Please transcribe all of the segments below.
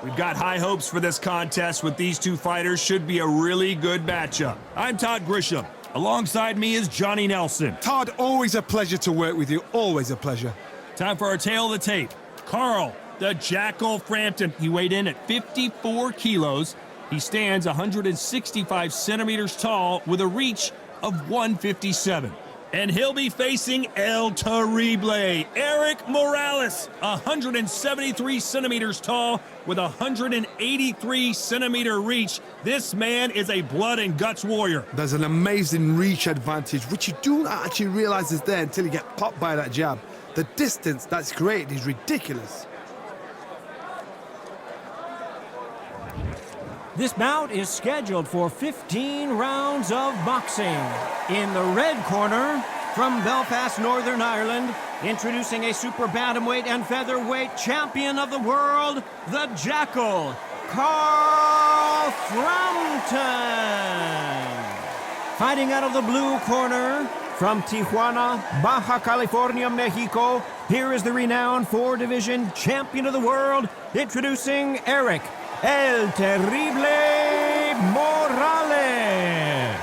We've got high hopes for this contest with these two fighters. Should be a really good matchup. I'm Todd Grisham. Alongside me is Johnny Nelson. Todd, always a pleasure to work with you. Always a pleasure. Time for our tail of the tape. Carl, the Jackal Frampton. He weighed in at 54 kilos. He stands 165 centimeters tall with a reach of 157. And he'll be facing El Terrible, Erik Morales, 173 centimeters tall with 183 centimeter reach. This man is a blood and guts warrior. There's an amazing reach advantage, which you don't actually realize is there until you get popped by that jab. The distance that's created is ridiculous. This bout is scheduled for 15 rounds of boxing. In the red corner, from Belfast, Northern Ireland, introducing a super bantamweight and featherweight champion of the world, the Jackal, Carl Frampton. Fighting out of the blue corner, from Tijuana, Baja California, Mexico, here is the renowned four-division champion of the world, introducing Erik El Terrible Morales.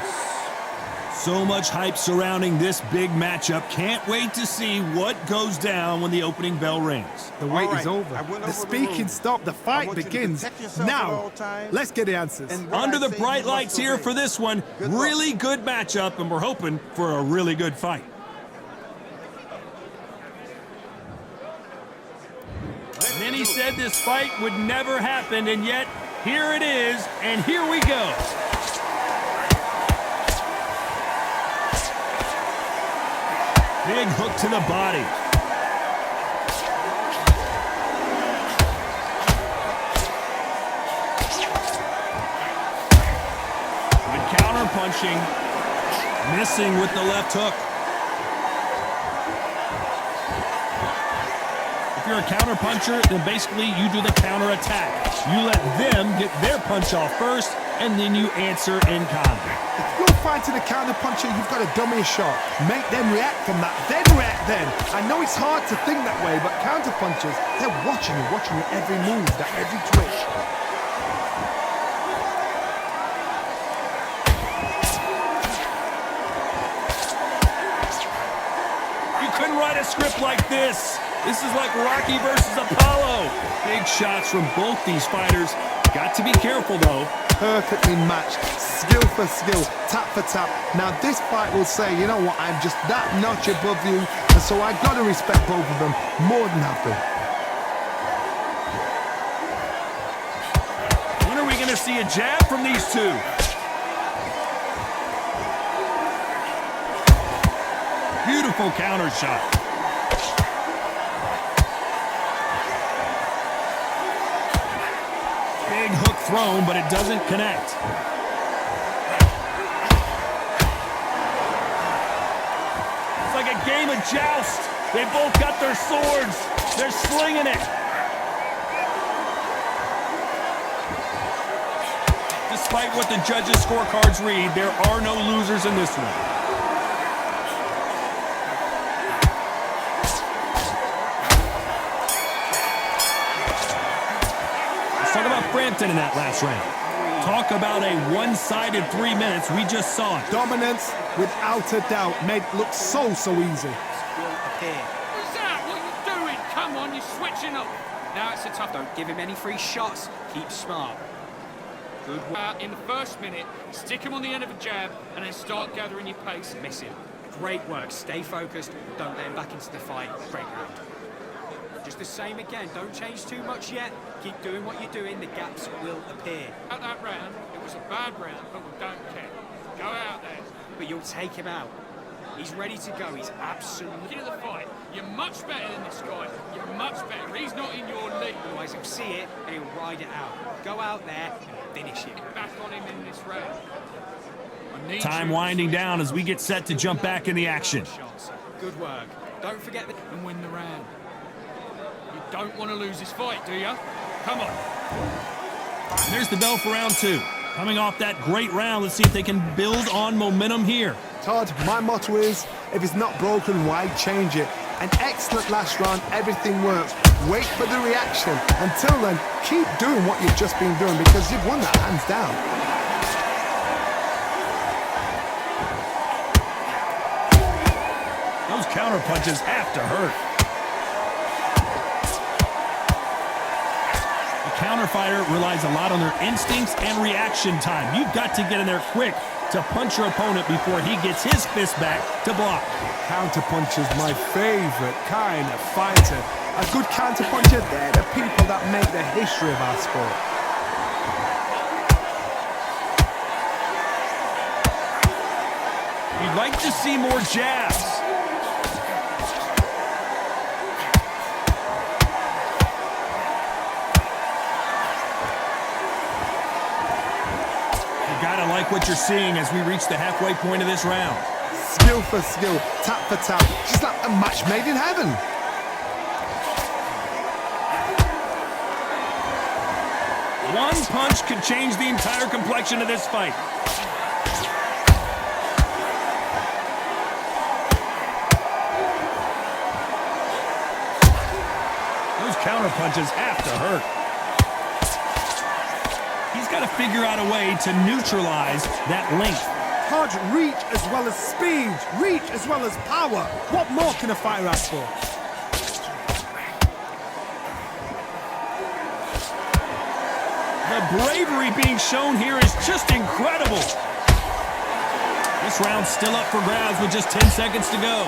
So much hype surrounding this big matchup. Can't wait to see what goes down when the opening bell rings. The wait is over. The speaking stopped. The fight begins. Now, let's get the answers. Under the bright lights here for this one. Really good matchup, and we're hoping for a really good fight. Many said this fight would never happen, and yet here it is, and here we go. Big hook to the body. Good counter punching. Missing with the left hook. If you're a counter puncher, then basically you do the counter attack. You let them get their punch off first, and then you answer in kind. If you're fighting a counter puncher, you've got to dummy a shot. Make them react from that, then react then. I know it's hard to think that way, but counter punchers, they're watching you every move, that every twitch. You couldn't write a script like this. This is like Rocky versus Apollo. Big shots from both these fighters. Got to be careful, though. Perfectly matched, skill for skill, tap for tap. Now this fight will say, you know what, I'm just that notch above you, and so I got to respect both of them more than happy. When are we going to see a jab from these two? Beautiful counter shot. Big hook thrown, but it doesn't connect. It's like a game of joust. They both got their swords. They're slinging it. Despite what the judges' scorecards read, there are no losers in this one. Talk about Frampton in that last round. Talk about a one-sided 3 minutes. We just saw it. Dominance, without a doubt, made it look so easy. What's that? What are you doing? Come on, you're switching up. Now it's a tough. Don't give him any free shots. Keep smart. Good work. In the first minute, stick him on the end of a jab and then start gathering your pace. Miss him. Great work. Stay focused. Don't let him back into the fight. Great round. Just the same again. Don't change too much yet. Keep doing what you're doing. The gaps will appear. At that round, it was a bad round, but we don't care. Go out there. But you'll take him out. He's ready to go. He's absolutely... Look at the fight. You're much better than this guy. You're much better. He's not in your league. Otherwise, he'll see it and he'll ride it out. Go out there and finish him. Back on him in this round. Time winding down as we get set to jump back in the action. Good work. Don't forget that... And win the round. You don't want to lose this fight, do you? Come on. And there's the bell for round two. Coming off that great round, let's see if they can build on momentum here. Todd, my motto is, if it's not broken, why change it? An excellent last round, everything works. Wait for the reaction. Until then, keep doing what you've just been doing because you've won that hands down. Those counter punches have to hurt. The counter fighter relies a lot on their instincts and reaction time. You've got to get in there quick to punch your opponent before he gets his fist back to block. Counterpunch is my favorite kind of fighter. A good counterpuncher, they're the people that make the history of our sport. You'd like to see more jabs. You gotta like what you're seeing as we reach the halfway point of this round. Skill for skill, tap for tap, just like a match made in heaven. One punch could change the entire complexion of this fight. Those counter punches have to hurt. He's got to figure out a way to neutralize that length. Hodge, reach as well as speed, reach as well as power. What more can a fighter ask for? The bravery being shown here is just incredible. This round's still up for grabs with just 10 seconds to go.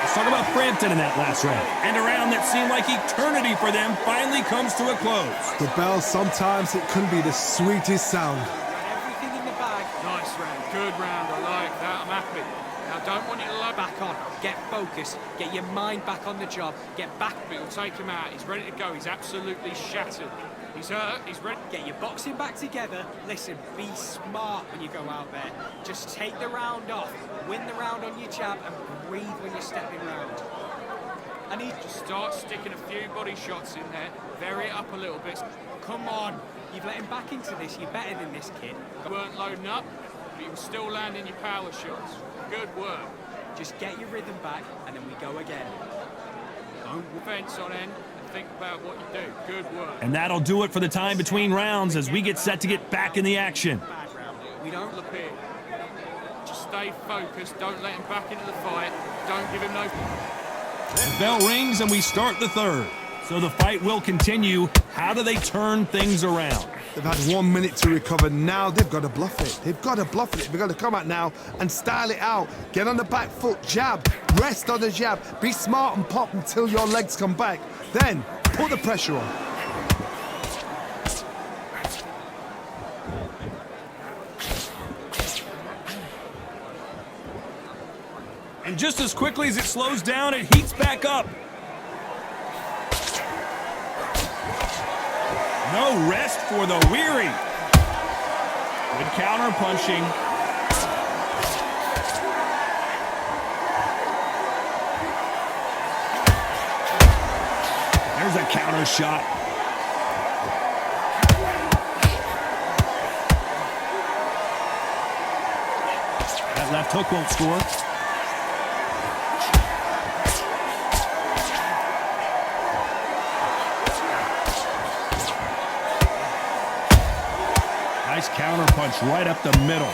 Let's talk about Frampton in that last round. And a round that seemed like eternity for them finally comes to a close. The bell, sometimes it can be the sweetest sound. Everything in the bag. Nice round. Good round. I like that. I'm happy. Now, don't want you to load back on. Get focused. Get your mind back on the job. Get back. It'll take him out. He's ready to go. He's absolutely shattered. He's hurt. He's ready. Get your boxing back together. Listen, be smart when you go out there. Just take the round off. Win the round on your jab and breathe when you're stepping round. I need Just start sticking a few body shots in there. Vary it up a little bit. Come on. You've let him back into this. You're better than this kid. You weren't loading up, but you were still landing your power shots. Good work. Just get your rhythm back, and then we go again. Don't fence on end and think about what you do. Good work. And that'll do it for the time between rounds as we get set to get back in the action. Bad round. We don't Look here. Just stay focused. Don't let him back into the fight. Don't give him no... The bell rings and we start the third. So the fight will continue. How do they turn things around? They've had 1 minute to recover. Now they've got to bluff it. They've got to bluff it. They've got to come out now and style it out. Get on the back foot, jab, rest on the jab. Be smart and pop until your legs come back. Then put the pressure on. And just as quickly as it slows down, it heats back up. No rest for the weary. Good counter punching. There's a counter shot. That left hook won't score. Nice counter punch right up the middle.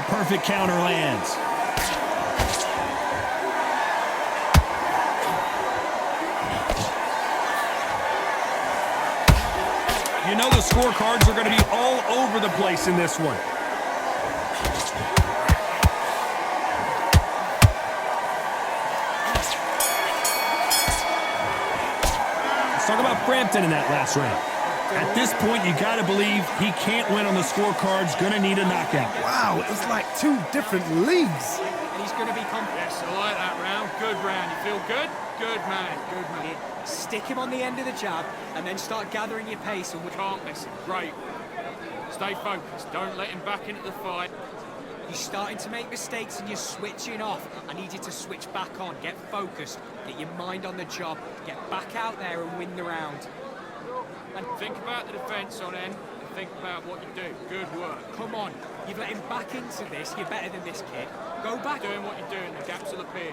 Perfect counter lands. You know the scorecards are going to be all over the place in this one. Let's talk about Frampton in that last round. At this point, you got to believe he can't win on the scorecards, going to need a knockout. Wow, it's like two different leagues. And he's going to be confident. Yes, I like that round. Good round. You feel good? Good man. Good man. Stick him on the end of the jab and then start gathering your pace. And Can't miss him. Great. Stay focused. Don't let him back into the fight. you're starting to make mistakes and you're switching off. I need you to switch back on. Get focused. Get your mind on the job. Get back out there and win the round. And think about the defence on end. And think about what you do. Good work. Come on. You've let him back into this. You're better than this kid. Go back. Doing what you're doing. The gaps will appear.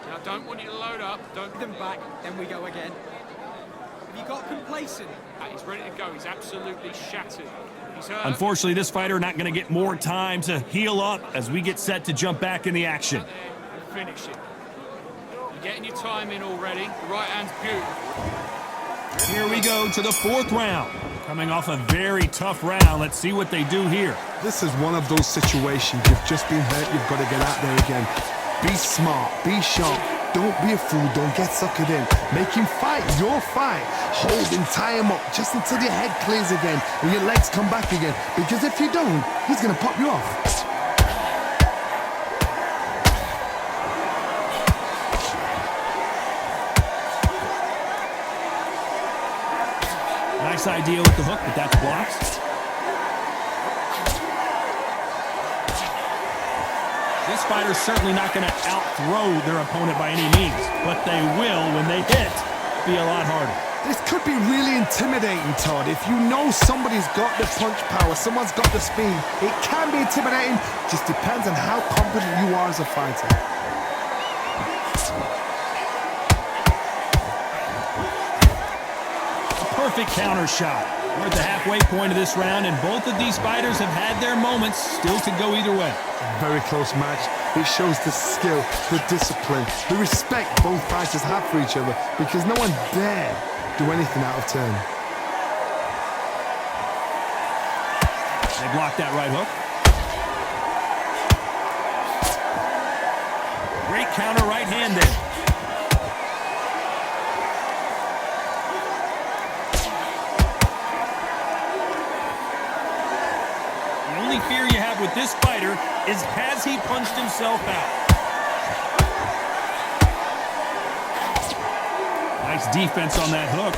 Now, don't want you to load up. Don't. Them back. Then we go again. Have you got complacent? He's ready to go. He's absolutely shattered. He's hurt. Unfortunately, this fighter not going to get more time to heal up as we get set to jump back in the action. And finish it. You're getting your time in already. The right hand's beautiful. Here we go to the fourth round. Coming off a very tough round. Let's see what they do here. This is one of those situations. You've just been hurt. You've got to get out there again. Be smart. Be sharp. Don't be a fool. Don't get suckered in. Make him fight your fight. Hold him, tie him up just until your head clears again and your legs come back again. Because if you don't, he's going to pop you off. Nice idea with the hook, but that's blocked. This fighter's certainly not going to out-throw their opponent by any means, but they will, when they hit, be a lot harder. This could be really intimidating, Todd. If you know somebody's got the punch power, someone's got the speed, it can be intimidating. Just depends on how confident you are as a fighter. Perfect counter shot. We're at the halfway point of this round, and both of these fighters have had their moments. Still could go either way. Very close match. It shows the skill, the discipline, the respect both fighters have for each other, because no one dare do anything out of turn. They blocked that right hook. Great counter right hand there. The only fear you have with this fighter is, has he punched himself out? Nice defense on that hook.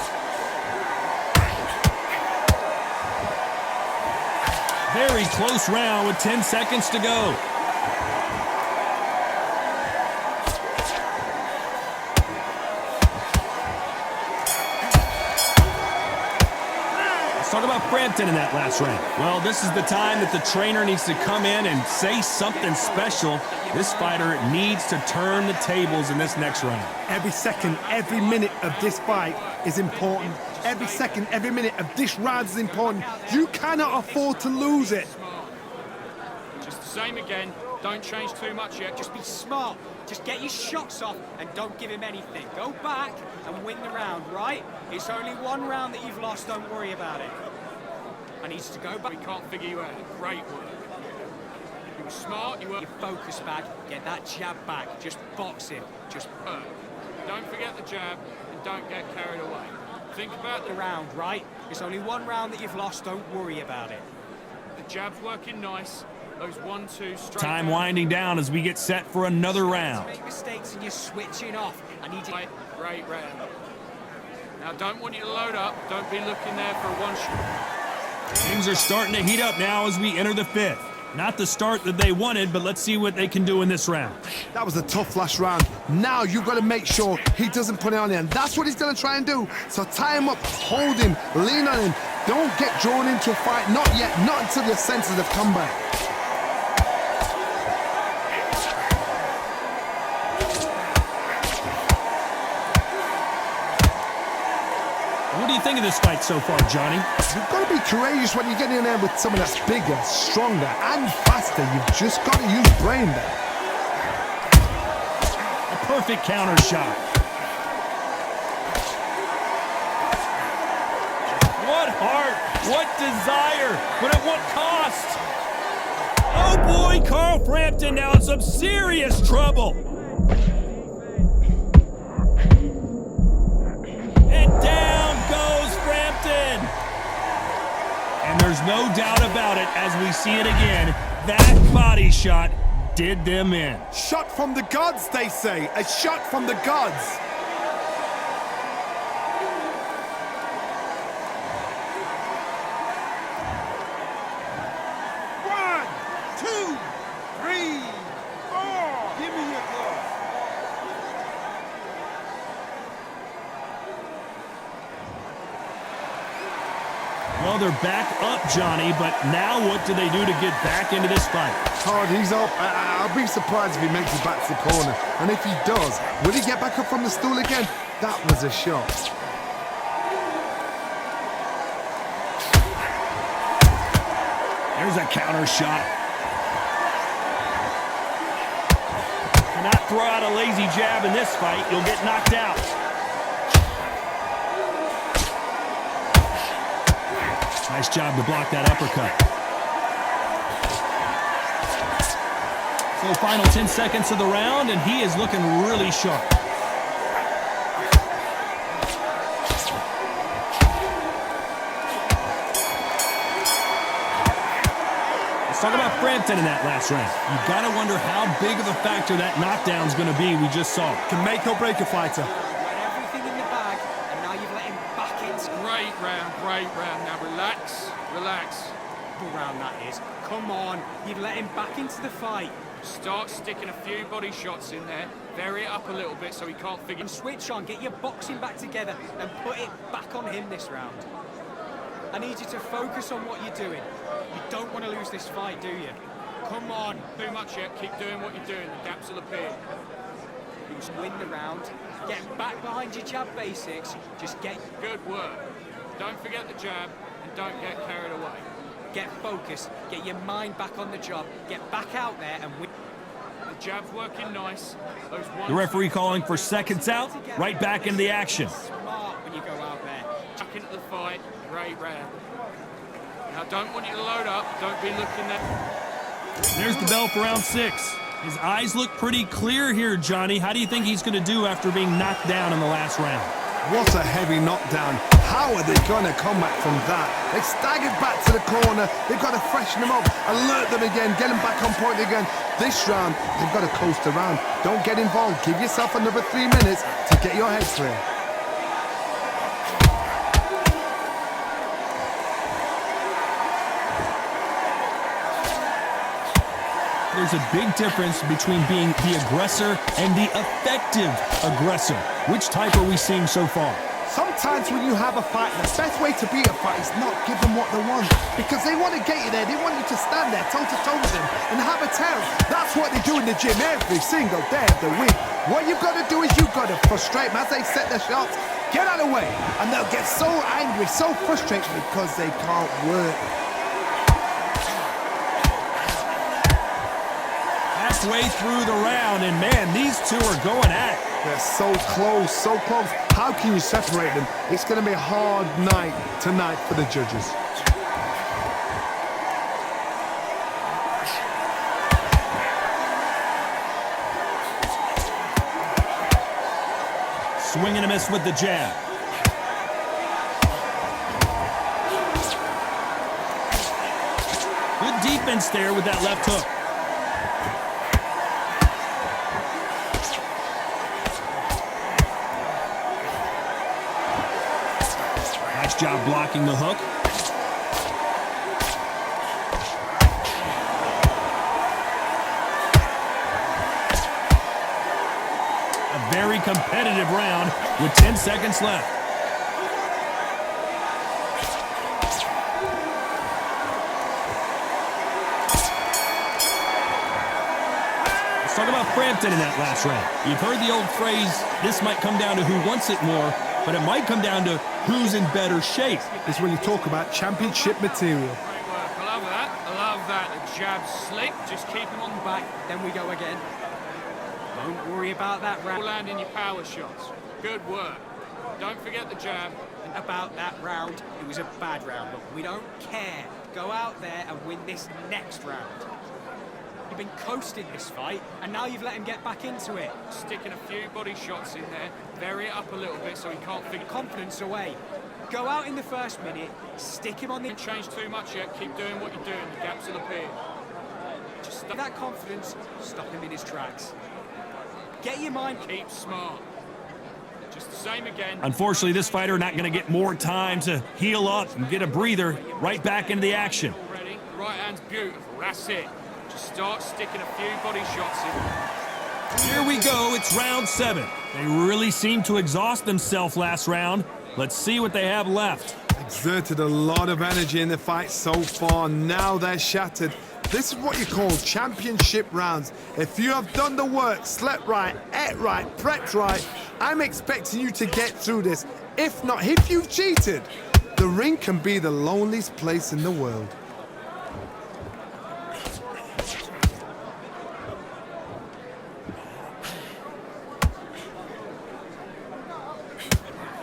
Very close round with 10 seconds to go. Let's talk about Frampton in that last round. Well, this is the time that the trainer needs to come in and say something special. This fighter needs to turn the tables in this next round. Every second, every minute of this fight is important. Every second, every minute of this round is important. You cannot afford to lose it. Just the same again. Don't change too much yet. Just be smart. Just get your shots off and don't give him anything. Go back and win the round, right? It's only one round that you've lost. Don't worry about it. I need you to go back. We can't figure you out. Great work. You were smart. You were. Your focus back. Get that jab back. Just box him. Just hurt. Don't forget the jab and don't get carried away. Think about the round, right? It's only one round that you've lost. Don't worry about it. The jab's working nice. Those 1-2 straight. Time winding down as we get set for another round. Make mistakes and you're switching off. I need you. Great round. Now, don't want you to load up. Don't be looking there for a one-shot. Things are starting to heat up now as we enter the fifth. Not the start that they wanted, but let's see what they can do in this round. That was a tough last round. Now you've got to make sure he doesn't put it on you, and that's what he's going to try and do. So tie him up, hold him, lean on him. Don't get drawn into a fight. Not yet. Not until your senses have come back. What do you think of this fight so far, Johnny? You've got to be courageous when you get in there with someone that's bigger, stronger, and faster. You've just got to use brain there. A perfect counter shot. What heart, what desire, but at what cost? Oh boy, Carl Frampton now in some serious trouble. And down goes Frampton. There's no doubt about it as we see it again. That body shot did them in. Shot from the gods, they say. A shot from the gods. Well, they're back up, Johnny, but now what do they do to get back into this fight? Hard, he's up. I'll be surprised if he makes it back to the corner. And if he does, will he get back up from the stool again? That was a shot. There's a counter shot. Cannot throw out a lazy jab in this fight. You'll get knocked out. Nice job to block that uppercut. So final 10 seconds of the round, and he is looking really sharp. Let's talk about Frampton in that last round. You gotta wonder how big of a factor that knockdown's gonna be we just saw. Can make or break a fighter. Everything in the bag, and now you've let him back into. Great round, great round. Now relax, relax. Good round that is. Come on, you've let him back into the fight. Start sticking a few body shots in there. Vary it up a little bit so he can't figure. And switch on, get your boxing back together, and put it back on him this round. I need you to focus on what you're doing. You don't want to lose this fight, do you? Come on, too much yet. Keep doing what you're doing. The gaps will appear. You just win the round. Get back behind your jab basics. Just get Good work. Don't forget the jab and don't get carried away. Get focused, get your mind back on the job, get back out there and win. The jab's working nice. Those The referee calling for seconds out, right back into the action. Smart when you go out there. back into the fight. Great round. Now don't want you to load up. Don't be looking at. There's the bell for round 6. His eyes look pretty clear here, Johnny. How do you think he's going to do after being knocked down in the last round? What a heavy knockdown. How are they going to come back from that? They staggered back to the corner. They've got to freshen them up, alert them again, get them back on point again. This round, they've got to coast around. Don't get involved. Give yourself another 3 minutes to get your head clear. There's a big difference between being the aggressor and the effective aggressor. Which type are we seeing so far? Sometimes when you have a fight, the best way to beat a fight is not give them what they want. Because they want to get you there. They want you to stand there toe-to-toe with them and have a tear. That's what they do in the gym every single day of the week. What you've got to do is you've got to frustrate them as they set their shots. Get out of the way. And they'll get so angry, so frustrated because they can't work. Halfway through the round, and man, these two are going at it. They're so close, so close. How can you separate them? It's going to be a hard night tonight for the judges. Swing and a miss with the jab. Good defense there with that left hook. Nice job blocking the hook. A very competitive round with 10 seconds left. Let's talk about Frampton in that last round. You've heard the old phrase, this might come down to who wants it more, but it might come down to who's in better shape. It's when you talk about championship material. Great work. I love that. I love that. The jab's slick. Just keep him on the back. Then we go again. Don't worry about that round. Landing your power shots. Good work. Don't forget the jab. About that round, it was a bad round, but we don't care. Go out there and win this next round. You've been coasting this fight, and now you've let him get back into it. Sticking a few body shots in there. Vary it up a little bit so he can't figure. Confidence away. Go out in the first minute, stick him on the... Don't change too much yet. Keep doing what you're doing. The gaps will appear. Just stop that confidence, stop him in his tracks. Get your mind... Keep smart. Just the same again. Unfortunately, this fighter not going to get more time to heal up and get a breather. Right back into the action. Already. The right hand's beautiful. That's it. Just start sticking a few body shots in. Here we go. It's round 7. They really seemed to exhaust themselves last round. Let's see what they have left. Exerted a lot of energy in the fight so far. Now they're shattered. This is what you call championship rounds. If you have done the work, slept right, ate right, prepped right, I'm expecting you to get through this. If not, if you've cheated, the ring can be the loneliest place in the world.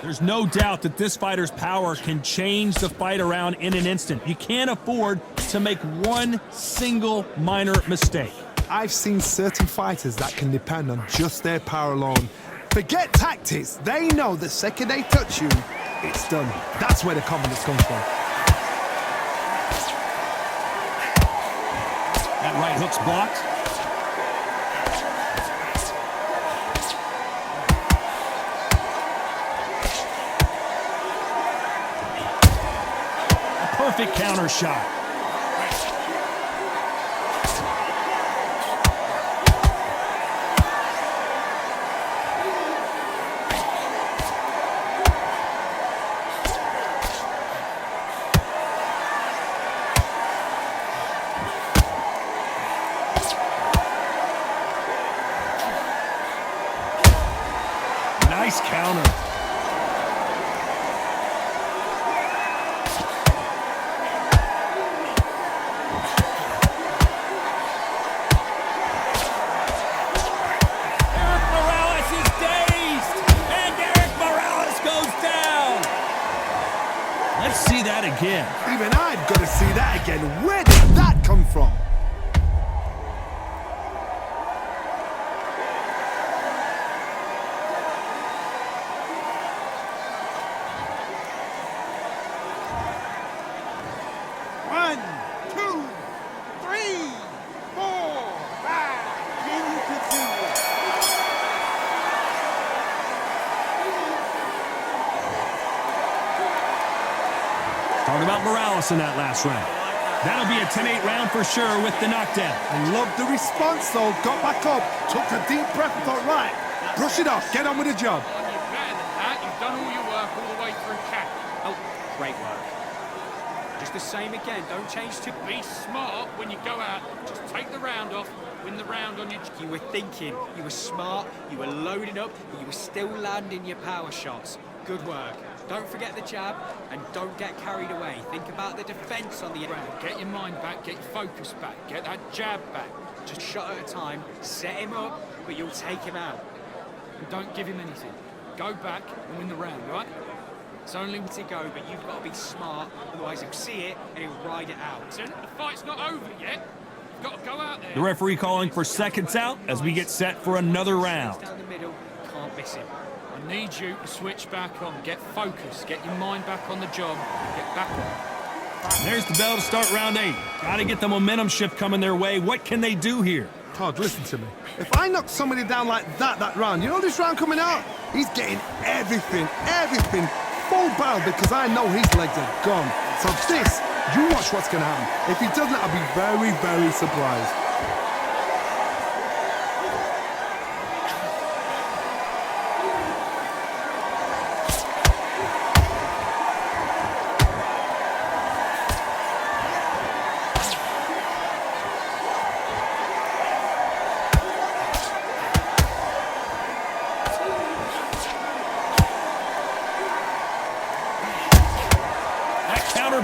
There's no doubt that this fighter's power can change the fight around in an instant. You can't afford to make one single minor mistake. I've seen certain fighters that can depend on just their power alone. Forget tactics. They know the second they touch you, it's done. That's where the confidence comes from. That right hook's blocked. Perfect counter shot. Nice counter. See that again. Even I've got to see that again. Where did that come from? One, two, three, four, five. Can you continue? Talk about Morales in that last round. That'll be a 10-8 round for sure with the knockdown. I love the response though. Got back up, took a deep breath and thought, right, brush it off, get on with the job. You're better than that. You've done all your work all the way through camp. Oh, great work. Just the same again, don't change to... Be smart when you go out. Just take the round off. Win the round on your... You were thinking, you were smart, you were loading up, but you were still landing your power shots. Good work. Don't forget the jab, and don't get carried away. Think about the defense on the ground. Get your mind back, get your focus back, get that jab back. Just shot at a time, set him up, but you'll take him out. And don't give him anything. Go back and win the round, right? It's only To go, but you've got to be smart, otherwise he'll see it and he'll ride it out. the fight's not over yet. You've got to go out there. The referee calling for seconds out as we get set for another round. Down the middle, can't miss him. I need you to switch back on. Get focused. Get your mind back on the job. Get back on. There's the bell to start round 8. Got to get the momentum shift coming their way. What can they do here? Todd, listen to me. If I knock somebody down like that round, you know this round coming out? He's getting everything, full barrel because I know his legs are gone. So this, you watch what's going to happen. If he doesn't, I'll be very, very surprised.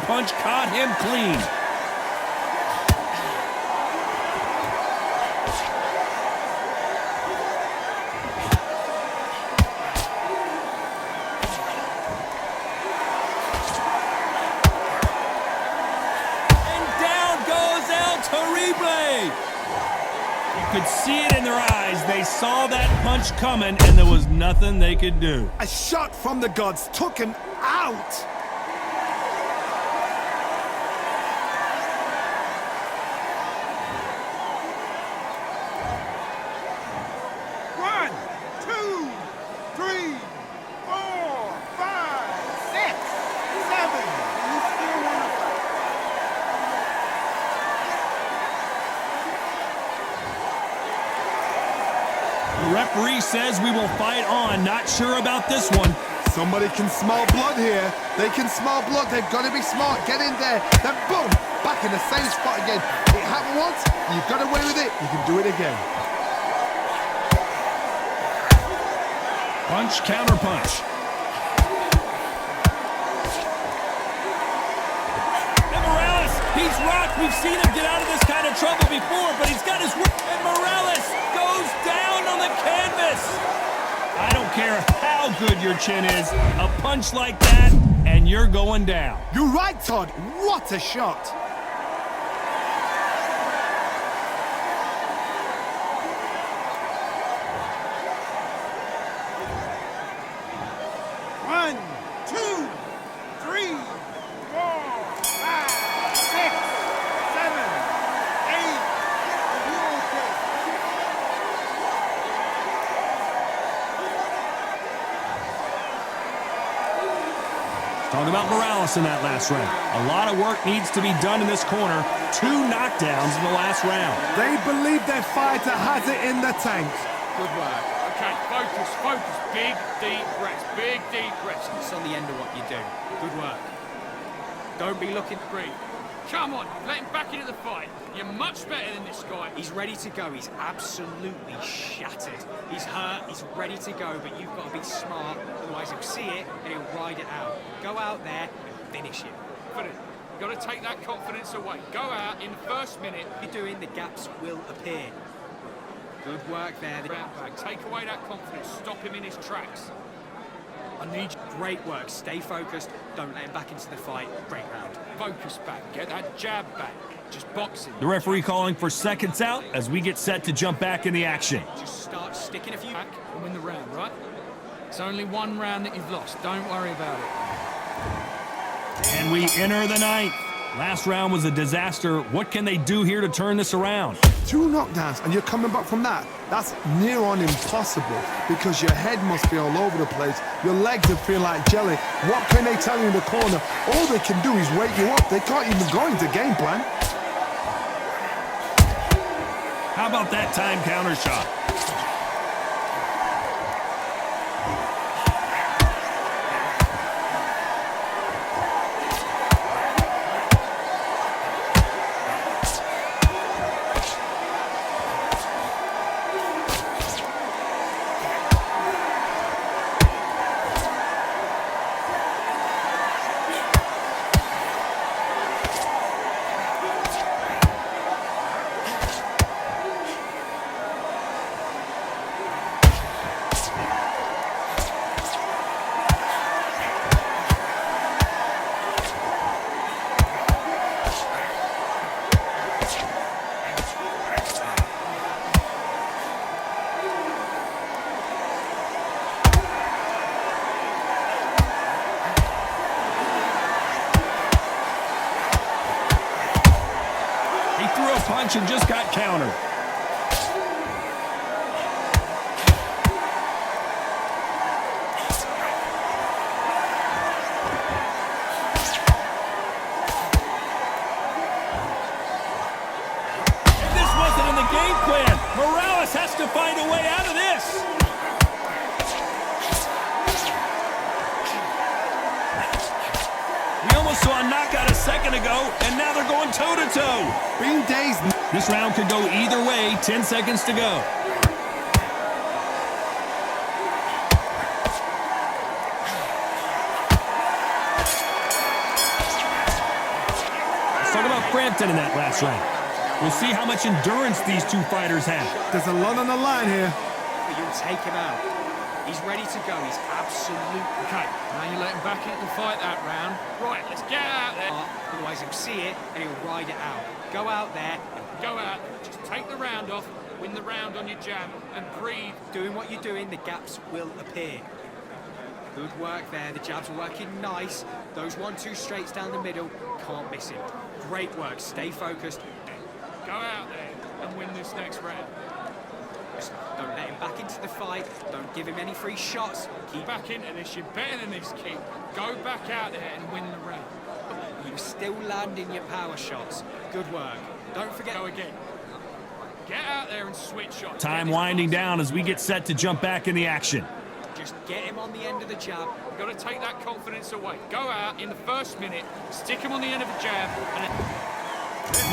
Punch caught him clean. And down goes El Terrible. could see it in their eyes. They saw that punch coming, and there was nothing they could do. A shot from the gods took him out. One, two, three, four, five, six, seven. You still want to fight? The referee says we will fight on. Not sure about this one. Somebody can smell blood here. They can smell blood. They've got to be smart. Get in there. Then boom, back in the same spot again. It happened once. You've got away with it. You can do it again. Punch, counter punch. And Morales, he's rocked. We've seen him get out of this kind of trouble before, but he's got his work. And Morales goes down on the canvas. I don't care how good your chin is. A punch like that, and you're going down. You're right, Todd. What a shot. One, two, three, four, five, six, seven, eight. Are you okay? Talk about Morales in that last round. A lot of work needs to be done in this corner. 2 knockdowns in the last round. They believe their fighter has it in the tank. Good work. Okay, focus, focus. Big, deep breaths. Big, deep breaths. It's on the end of what you do. Good work. Don't be looking to breathe. Come on, let him back into the fight. You're much better than this guy. He's ready to go. He's absolutely shattered. He's hurt. He's ready to go, but you've got to be smart. Otherwise, he'll see it and he'll ride it out. Go out there and finish it. You've got to take that confidence away. Go out in the first minute. You're doing, the gaps will appear. Good work there. The round back. Take away that confidence. Stop him in his tracks. I need you. Great work. Stay focused. Don't let him back into the fight. Great round. Focus back. Get that jab back. Just boxing. The referee calling for seconds out as we get set to jump back in the action. Just start sticking a few back and win the round, right? It's only one round that you've lost. Don't worry about it. And we enter the 9th. Last round was a disaster. What can they do here to turn this around? 2 knockdowns and you're coming back from that. That's near on impossible because your head must be all over the place. Your legs will feel like jelly. What can they tell you in the corner? All they can do is wake you up. They can't even go into game plan. How about that time counter shot? Punch and just got countered. And this wasn't in the game plan. Morales has to find a way out of this. We almost saw a knockout a second ago, and now they're going toe-to-toe. Being dazed. This round could go either way. 10 seconds to go. Let's talk about Frampton in that last round. We'll see how much endurance these 2 fighters have. There's a lot on the line here. But you'll take him out. He's ready to go. He's absolute. Okay, now you let him back into the fight that round. Right, let's get out there. Otherwise, he'll see it and he'll ride it out. Go out there. Go out, just take the round off, Win the round on your jab and breathe. Doing what you're doing, the gaps will appear. Good work there. The jabs are working nice. Those 1-2 straights down the middle, can't miss it. Great work. Stay focused. Go out there and win this next round. Just don't let him back into the fight. Don't give him any free shots. Keep back into this. You're better than this, kid. Go back out there and win the round. You're still landing your power shots. Good work. Don't forget. Go again. Get out there and switch shots. Time winding down as we get set to jump back in the action. Just get him on the end of the jab. You've got to take that confidence away. Go out in the first minute, stick him on the end of a jab, and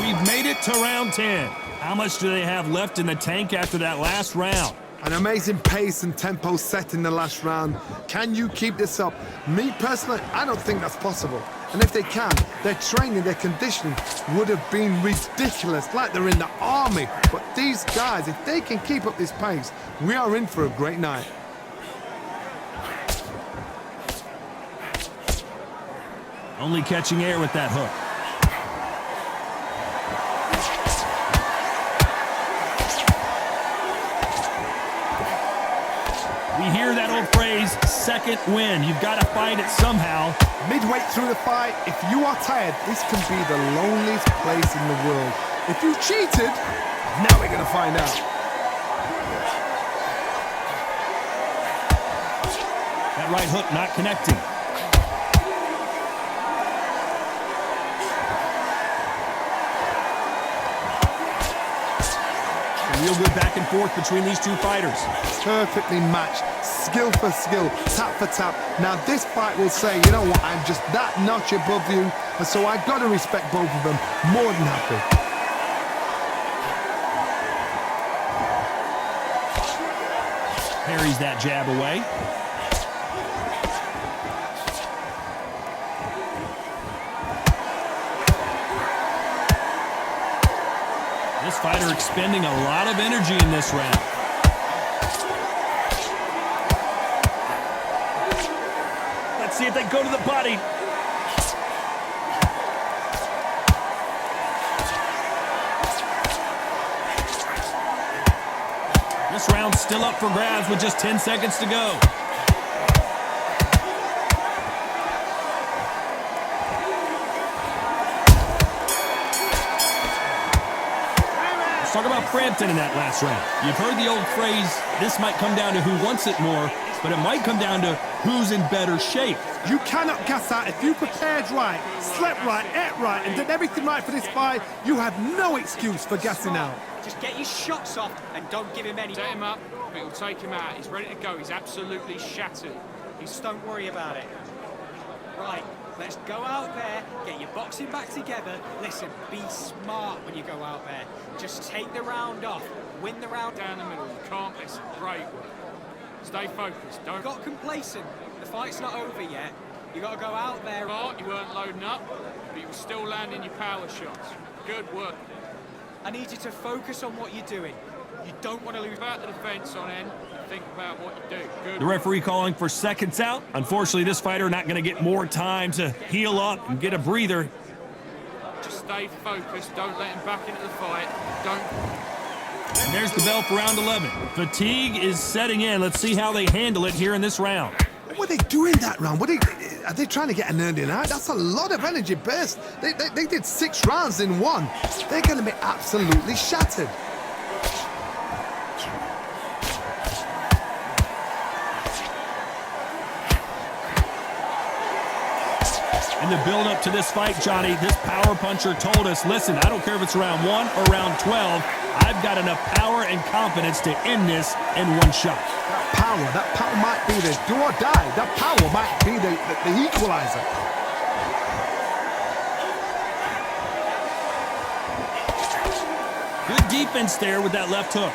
We've made it to round 10. How much do they have left in the tank after that last round? An amazing pace and tempo set in the last round. Can you keep this up? Me personally, I don't think that's possible. And if they can, their training, their conditioning would have been ridiculous, like they're in the army. But these guys, if they can keep up this pace, we are in for a great night. Only catching air with that hook. We hear that old phrase, second win. You've got to find it somehow. Midway through the fight, if you are tired, this can be the loneliest place in the world. If you cheated, now we're going to find out. That right hook not connecting. Real good back and forth between these two fighters. Perfectly matched, skill for skill, tap for tap. Now this fight will say, you know what, I'm just that notch above you, and so I've got to respect both of them more than happy. Parries that jab away. This fighter expending a lot of energy in this round. Let's see if they go to the body. This round's still up for grabs with just 10 seconds to go. Talk about Frampton in that last round. You've heard the old phrase, this might come down to who wants it more, but it might come down to who's in better shape. You cannot gas out. If you prepared right, slept right, ate right, and did everything right for this fight, you have no excuse for gassing out. Just get your shots off and don't give him any. set him up, but it'll take him out. He's ready to go. He's absolutely shattered. Just don't worry about it. Right, let's go out there, get your boxing back together. Listen, be smart when you go out there. Just take the round off, win the round. Down the middle, you can't miss. Great work. Stay focused. Don't Got complacent. The fight's not over yet. You got to go out there. You weren't loading up, but you were still landing your power shots. Good work. I need you to focus on what you're doing. You don't want to lose. About the defense on end. Think about what you do. Good. The referee calling for seconds out. Unfortunately, this fighter not going to get more time to heal up and get a breather. Just stay focused. Don't let him back into the fight. Don't. And there's the bell for round 11. Fatigue is setting in. Let's see how they handle it here in this round. What were they doing that round? Are they trying to get an early night? That's a lot of energy burst. They did 6 rounds in one. They're going to be absolutely shattered. In the build-up to this fight, Johnny, this power puncher told us, listen, I don't care if it's round 1 or round 12, I've got enough power and confidence to end this in one shot. That power might be the do or die. That power might be the equalizer. Good defense there with that left hook.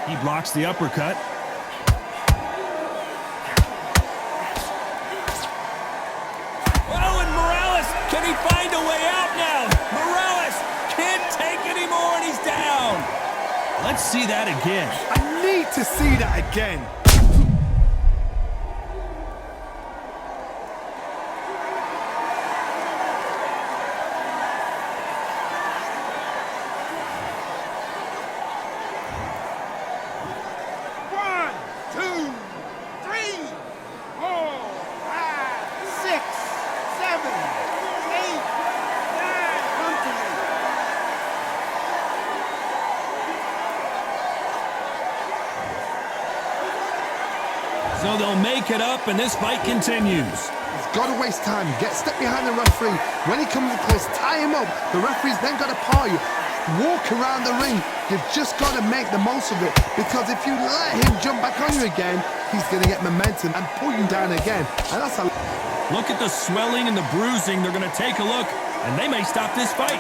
He blocks the uppercut. Oh, and Morales, can he find a way out now? Morales can't take anymore, and he's down. Let's see that again. I need to see that again. So they'll make it up, and this fight continues. He's got to waste time. Step behind the referee. When he comes close, tie him up. The referee's then got to paw you. Walk around the ring. You've just got to make the most of it, because if you let him jump back on you again, he's going to get momentum and pull you down again. And that's a... Look at the swelling and the bruising. They're going to take a look, and they may stop this fight.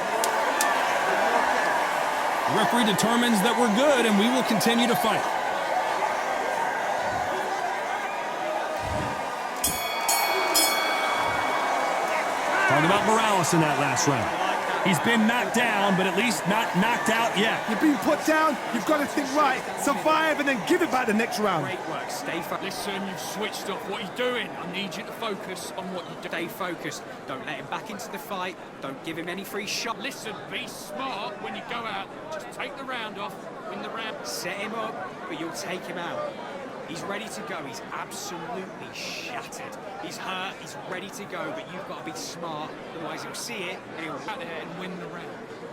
The referee determines that we're good, and we will continue to fight. Talk about Morales in that last round. He's been knocked down, but at least not knocked out yet. You've been put down, you've got to think right, survive, and then give it back the next round. Great work. Stay focused. Listen, you've switched off. What are you doing? I need you to focus on what you do. Stay focused. Don't let him back into the fight. Don't give him any free shot. Listen, be smart when you go out. Just take the round off, win the round. Set him up, but you'll take him out. He's ready to go. He's absolutely shattered. He's hurt. He's ready to go, but you've got to be smart. Otherwise, he'll see it and he'll Out there and win the round.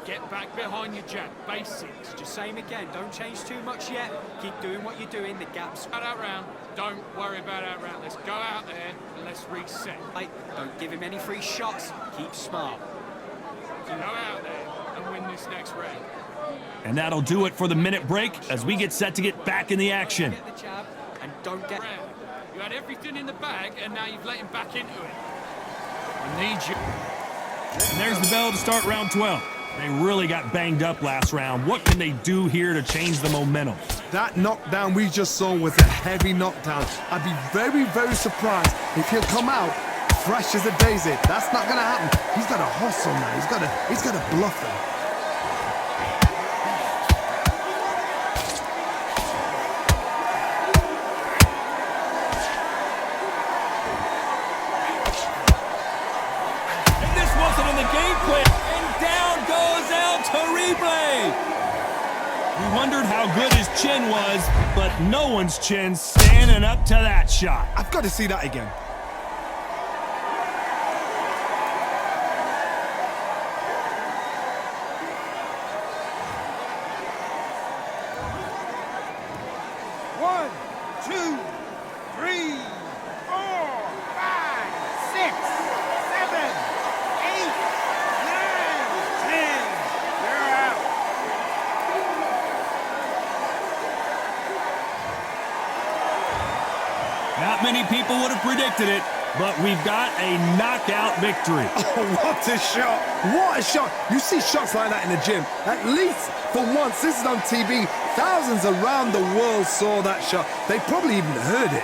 Get back behind your jab. Basics. just say him again. Don't change too much yet. Keep doing what you're doing. The gaps. Out our round. Don't worry about our round. Let's go out there and let's reset. Right. Don't give him any free shots. Keep smart. Go out there and win this next round. And that'll do it for the minute break as we get set to get back in the action. Get the jab and don't get. Round. You had everything in the bag and now you've let him back into it. I need you. And there's the bell to start round 12. They really got banged up last round. What can they do here to change the momentum? That knockdown we just saw was a heavy knockdown. I'd be very, very surprised if he'll come out fresh as a daisy. That's not going to happen. He's got to hustle now. He's got to bluff them. We wondered how good his chin was, but no one's chin standing up to that shot. I've got to see that again. One, two, three, 4, 5, 6, 7, 8, 9, 10. You're out. Not many people would have predicted it, but we've got a knockout victory. Oh, what a shot! What a shot! You see shots like that in the gym. At least for once, this is on TV. Thousands around the world saw that shot. They probably even heard it.